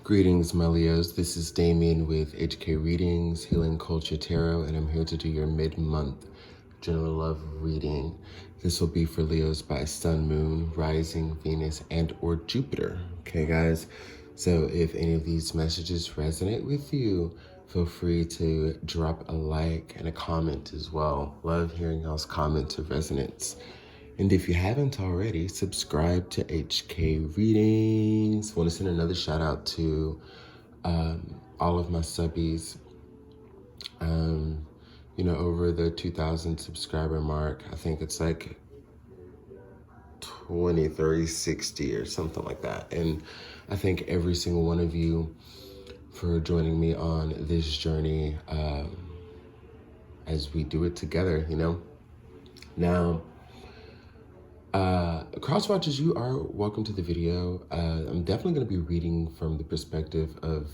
Greetings, my Leos. This is Damien with HK Readings, Healing Culture Tarot, and I'm here to do your mid-month general love reading. This will be for Leos by Sun, Moon, Rising, Venus, and or Jupiter. Okay, guys? So if any of these messages resonate with you, feel free to drop a like and a comment as well. Love hearing y'all's comments of resonance. And if you haven't already, subscribe to HK Readings. I want to send another shout out to all of my subbies. Over the 2,000 subscriber mark. I think it's like 20, 30, 60 or something like that. And I thank every single one of you for joining me on this journey as we do it together, Now, Crosswatchers, you are welcome to the video. I'm definitely going to be reading from the perspective of,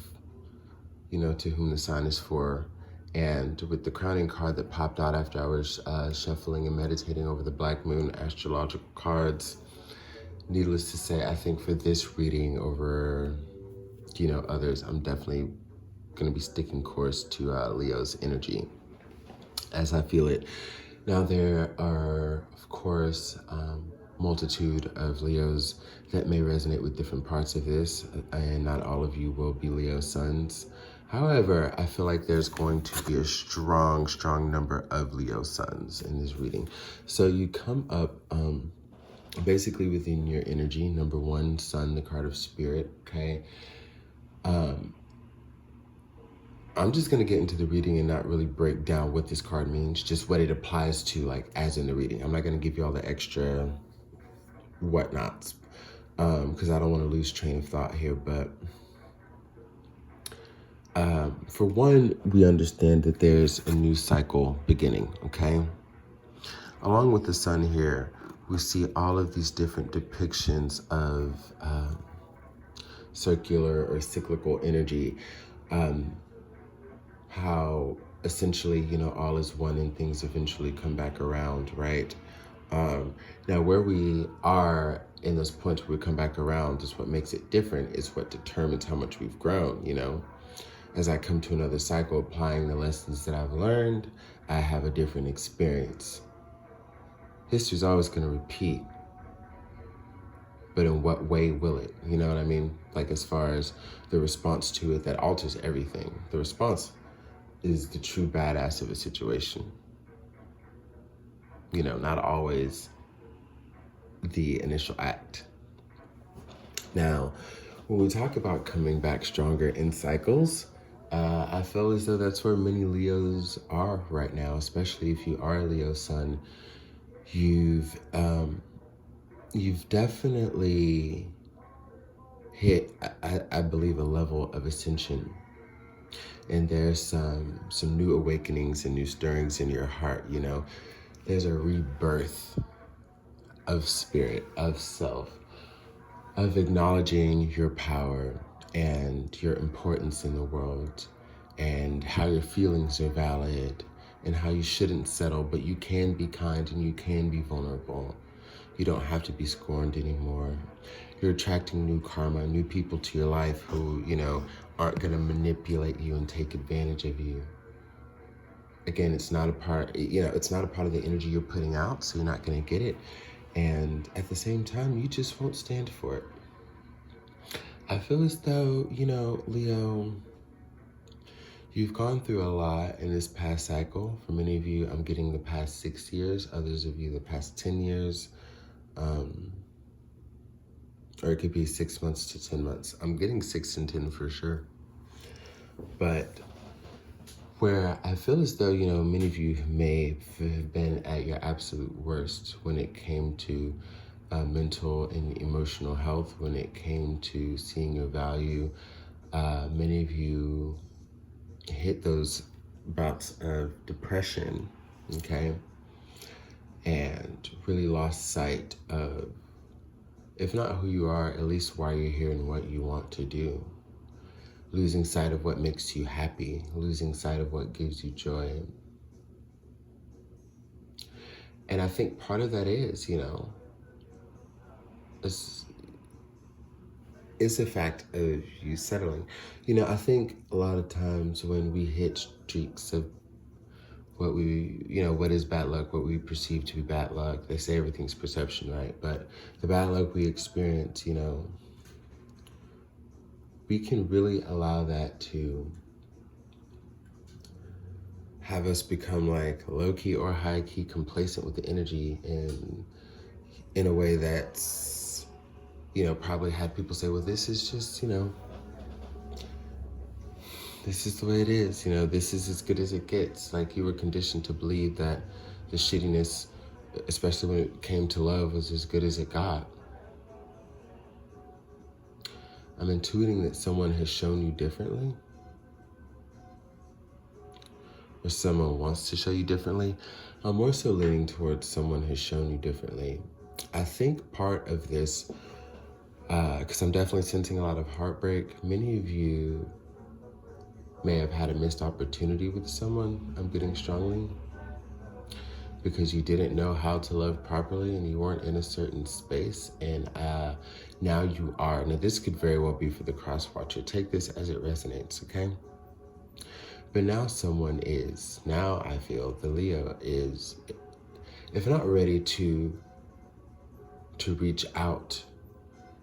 to whom the sign is for. And with the crowning card that popped out after I was shuffling and meditating over the Black Moon astrological cards, needless to say, I think for this reading over, others, I'm definitely going to be sticking course to Leo's energy as I feel it. Now, there are, of course, multitude of Leos that may resonate with different parts of this, and not all of you will be Leo suns. However, I feel like there's going to be a strong number of Leo suns in this reading. So you come up basically within your energy. Number one, Sun, the card of spirit, okay? I'm just going to get into the reading and not really break down what this card means, just what it applies to, like, as in the reading. I'm not going to give you all the extra whatnots because I don't want to lose train of thought here. But for one, we understand that there's a new cycle beginning, okay? Along with the sun here, we see all of these different depictions of circular or cyclical energy. How essentially, all is one and things eventually come back around, right? Now, where we are in those points where we come back around is what makes it different, is what determines how much we've grown, As I come to another cycle, applying the lessons that I've learned, I have a different experience. History's always going to repeat, but in what way will it? You know what I mean? Like, as far as the response to it, that alters everything. The response is the true badass of a situation. Not always the initial act. Now, when we talk about coming back stronger in cycles, I feel as though that's where many Leos are right now, especially if you are a Leo sun. You've definitely hit, I believe, a level of ascension. And there's some new awakenings and new stirrings in your heart, There's a rebirth of spirit, of self, of acknowledging your power and your importance in the world, and how your feelings are valid, and how you shouldn't settle, but you can be kind and you can be vulnerable. You don't have to be scorned anymore. You're attracting new karma, new people to your life who, aren't going to manipulate you and take advantage of you. Again, it's not a part of the energy you're putting out, so you're not going to get it. And at the same time, you just won't stand for it. I feel as though, Leo, you've gone through a lot in this past cycle. For many of you, I'm getting the past 6 years. Others of you, the past 10 years. Or it could be 6 months to 10 months. I'm getting 6 and 10 for sure. But where I feel as though, many of you may have been at your absolute worst when it came to mental and emotional health, when it came to seeing your value. Many of you hit those bouts of depression, okay? And really lost sight of, if not who you are, at least why you're here and what you want to do. Losing sight of what makes you happy, losing sight of what gives you joy. And I think part of that is, it's a fact of you settling. I think a lot of times when we hit streaks of what is bad luck, what we perceive to be bad luck, they say everything's perception, right? But the bad luck we experience, we can really allow that to have us become like low-key or high-key complacent with the energy, and in a way that's, probably had people say, well, this is just, this is the way it is, this is as good as it gets. Like, you were conditioned to believe that the shittiness, especially when it came to love, was as good as it got. I'm intuiting that someone has shown you differently, or someone wants to show you differently. I'm more so leaning towards someone has shown you differently. I think part of this, because I'm definitely sensing a lot of heartbreak, many of you may have had a missed opportunity with someone, I'm getting strongly, because you didn't know how to love properly and you weren't in a certain space, and now you are. Now, this could very well be for the cross-watcher. Take this as it resonates, okay? But now someone is. Now I feel the Leo is, if not ready to reach out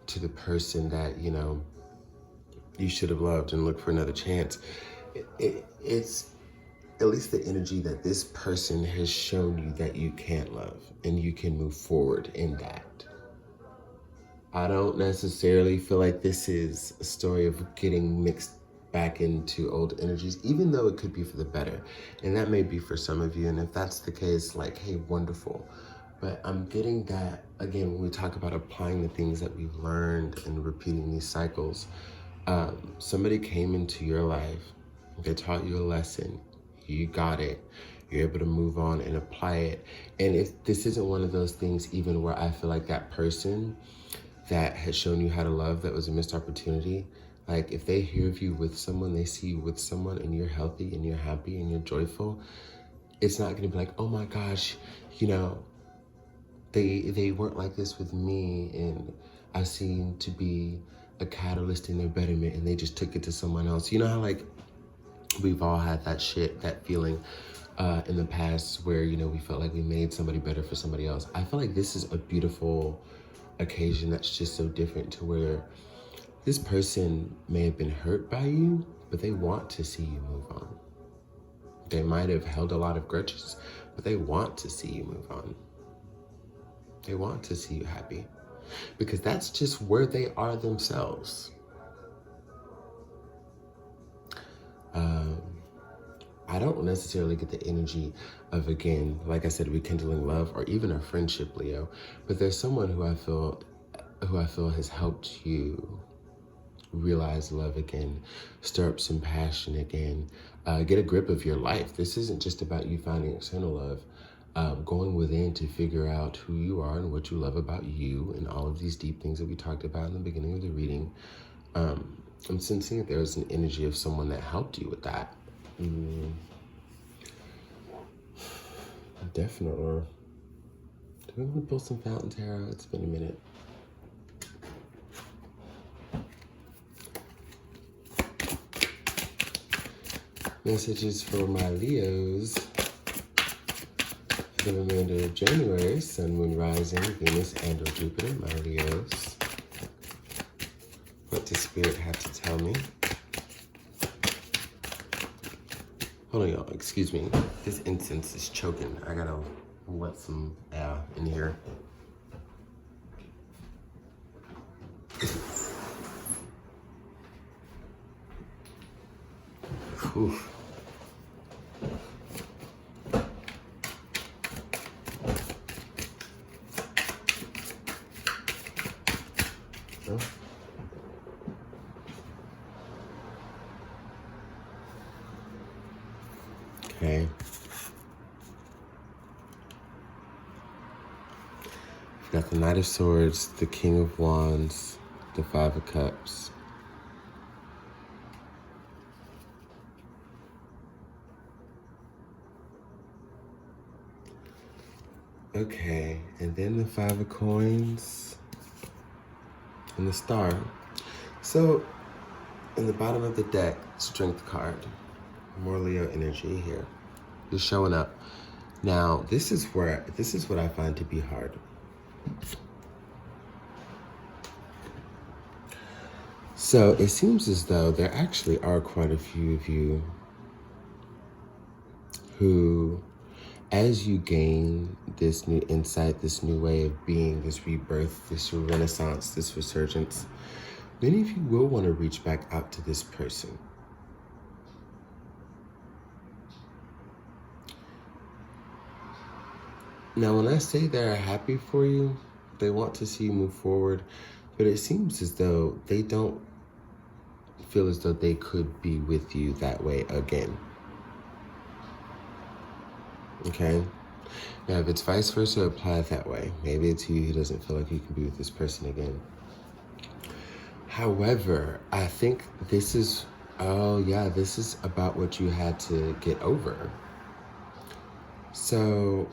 to the person that, you should have loved and look for another chance, it's at least the energy that this person has shown you that you can love and you can move forward in that. I don't necessarily feel like this is a story of getting mixed back into old energies, even though it could be for the better. And that may be for some of you. And if that's the case, like, hey, wonderful. But I'm getting that, again, when we talk about applying the things that we've learned and repeating these cycles, somebody came into your life, they taught you a lesson, you got it, you're able to move on and apply it. And if this isn't one of those things even where I feel like that person that has shown you how to love, that was a missed opportunity, like, if they hear of you with someone, they see you with someone, and you're healthy and you're happy and you're joyful, it's not gonna be like, oh my gosh, they weren't like this with me, and I seem to be a catalyst in their betterment, and they just took it to someone else. You know how, like, we've all had that feeling in the past where, we felt like we made somebody better for somebody else. I feel like this is a beautiful occasion that's just so different, to where this person may have been hurt by you, but they want to see you move on. They might have held a lot of grudges, but they want to see you move on. They want to see you happy, because that's just where they are themselves. I don't necessarily get the energy of, again, like I said, rekindling love or even a friendship, Leo, but there's someone who I feel has helped you realize love again, stir up some passion again, get a grip of your life. This isn't just about you finding external love, going within to figure out who you are and what you love about you, and all of these deep things that we talked about in the beginning of the reading. I'm sensing that there's an energy of someone that helped you with that. Definitely. Do we want to pull some Fountain Tarot? It's been a minute. Messages for my Leos for the remainder of January. Sun, Moon, Rising, Venus, and or Jupiter, my Leos. What does Spirit have to tell me? Hold on, y'all. Excuse me. This incense is choking. I gotta let some air in here. Oof. Oh. Okay. We've got the Knight of Swords, the King of Wands, the Five of Cups. Okay, and then the Five of Coins and the Star. So, in the bottom of the deck, Strength card. More Leo energy here. You're showing up. Now, this is what I find to be hard. So it seems as though there actually are quite a few of you who, as you gain this new insight, this new way of being, this rebirth, this renaissance, this resurgence, many of you will want to reach back out to this person. Now, when I say they're happy for you, they want to see you move forward, but it seems as though they don't feel as though they could be with you that way again. Okay? Now, if it's vice versa, apply it that way. Maybe it's you who doesn't feel like you can be with this person again. However, I think this is about what you had to get over. So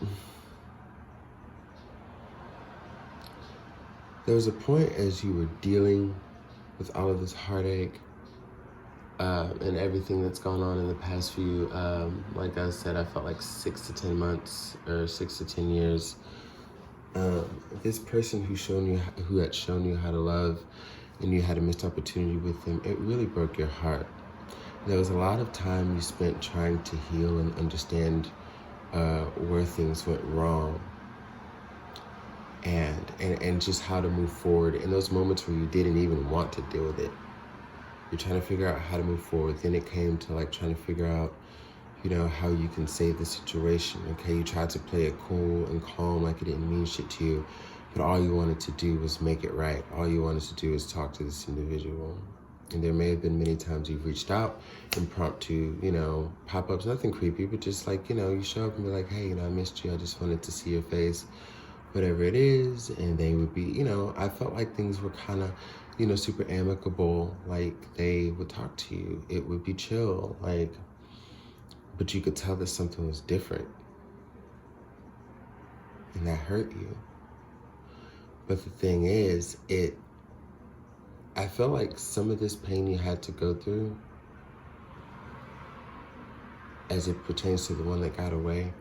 there was a point as you were dealing with all of this heartache and everything that's gone on in the past few, like I said, I felt like 6 to 10 months or 6 to 10 years. This person who had shown you how to love, and you had a missed opportunity with them, it really broke your heart. There was a lot of time you spent trying to heal and understand where things went wrong, and just how to move forward in those moments where you didn't even want to deal with it. You're trying to figure out how to move forward. Then it came to like trying to figure out, how you can save the situation. Okay, you tried to play it cool and calm, like it didn't mean shit to you, but all you wanted to do was make it right. All you wanted to do is talk to this individual. And there may have been many times you've reached out, impromptu, pop-ups, nothing creepy, but just like, you show up and be like, hey, I missed you. I just wanted to see your face, whatever it is. And they would be, I felt like things were kind of, super amicable. Like they would talk to you. It would be chill, but you could tell that something was different. And that hurt you. But the thing is, I felt like some of this pain you had to go through, as it pertains to the one that got away,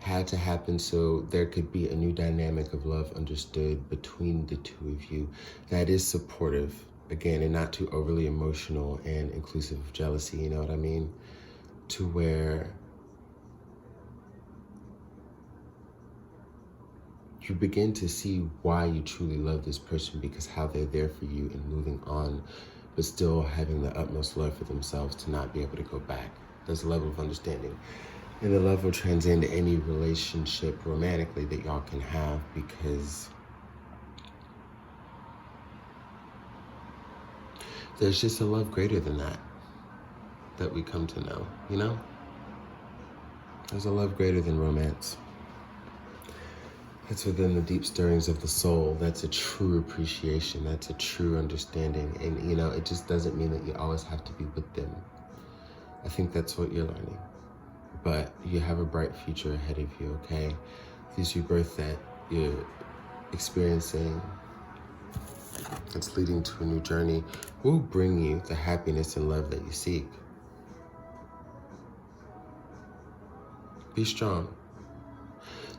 had to happen so there could be a new dynamic of love understood between the two of you that is supportive, again, and not too overly emotional and inclusive of jealousy, you know what I mean? To where you begin to see why you truly love this person, because how they're there for you and moving on, but still having the utmost love for themselves to not be able to go back. There's a level of understanding. And the love will transcend any relationship romantically that y'all can have, because there's just a love greater than that we come to know, There's a love greater than romance. That's within the deep stirrings of the soul. That's a true appreciation. That's a true understanding. And, it just doesn't mean that you always have to be with them. I think that's what you're learning. But you have a bright future ahead of you, okay? This rebirth that you're experiencing, that's leading to a new journey, will bring you the happiness and love that you seek. Be strong.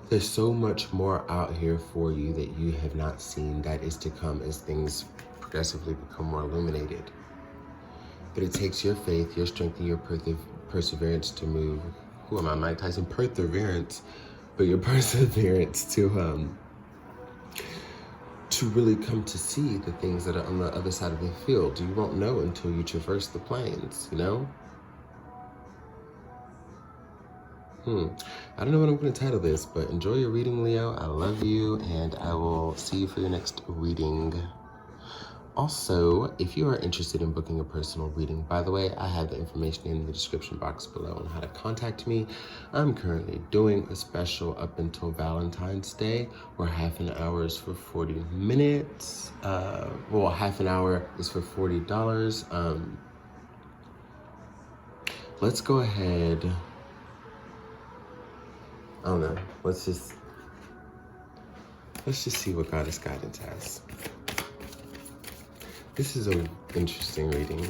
There's so much more out here for you that you have not seen that is to come as things progressively become more illuminated. But it takes your faith, your strength, and your perseverance to move. Who am I, Mike Tyson? Perseverance, but your perseverance to really come to see the things that are on the other side of the field. You won't know until you traverse the plains, I don't know what I'm going to title this, but enjoy your reading, Leo. I love you, and I will see you for your next reading. Also, if you are interested in booking a personal reading, by the way, I have the information in the description box below on how to contact me. I'm currently doing a special up until Valentine's Day, where half an hour is for 40 minutes. Half an hour is for $40. Let's go ahead. I don't know. Let's just see what Goddess Guidance has. This is an interesting reading.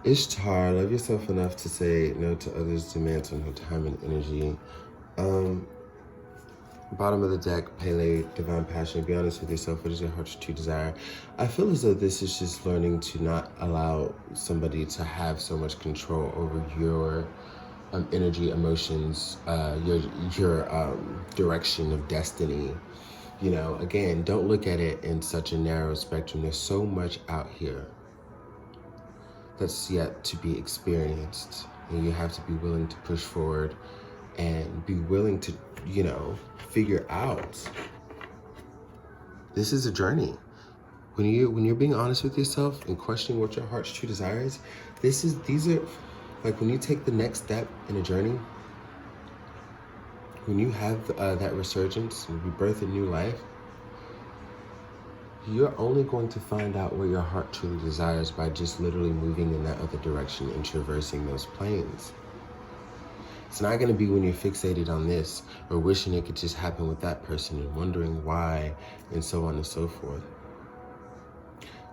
Ishtar, love yourself enough to say no to others' demands on your time and energy. Bottom of the deck, Pele, divine passion. Be honest with yourself. What is your heart's true desire? I feel as though this is just learning to not allow somebody to have so much control over your energy, emotions, your direction of destiny. You know, again, don't look at it in such a narrow spectrum. There's so much out here that's yet to be experienced, and you have to be willing to push forward and be willing to, you know, figure out. This is a journey. When you're being honest with yourself and questioning what your heart's true desire is, these are like when you take the next step in a journey, when you have that resurgence and rebirth a new life, you're only going to find out what your heart truly desires by just literally moving in that other direction and traversing those planes. It's not going to be when you're fixated on this or wishing it could just happen with that person and wondering why and so on and so forth.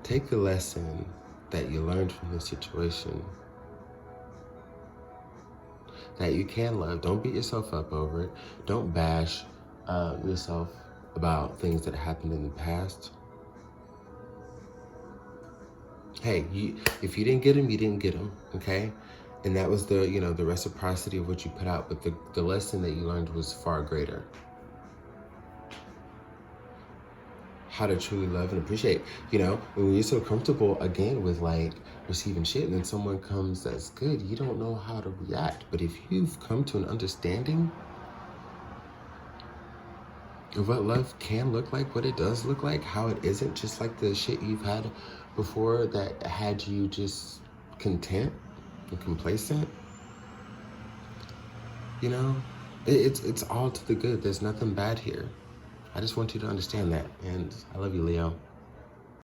Take the lesson that you learned from this situation, that you can love. Don't beat yourself up over it. Don't bash yourself about things that happened in the past. Hey, if you didn't get them, you didn't get them, okay? And that was the, you know, the reciprocity of what you put out, but the lesson that you learned was far greater. How to truly love and appreciate, you know, when you're so comfortable, again, with like receiving shit and then someone comes that's good, you don't know how to react. But if you've come to an understanding of what love can look like, what it does look like, how it isn't just like the shit you've had before that had you just content and complacent, you know, it's all to the good. There's nothing bad here. I just want you to understand that. And I love you, Leo.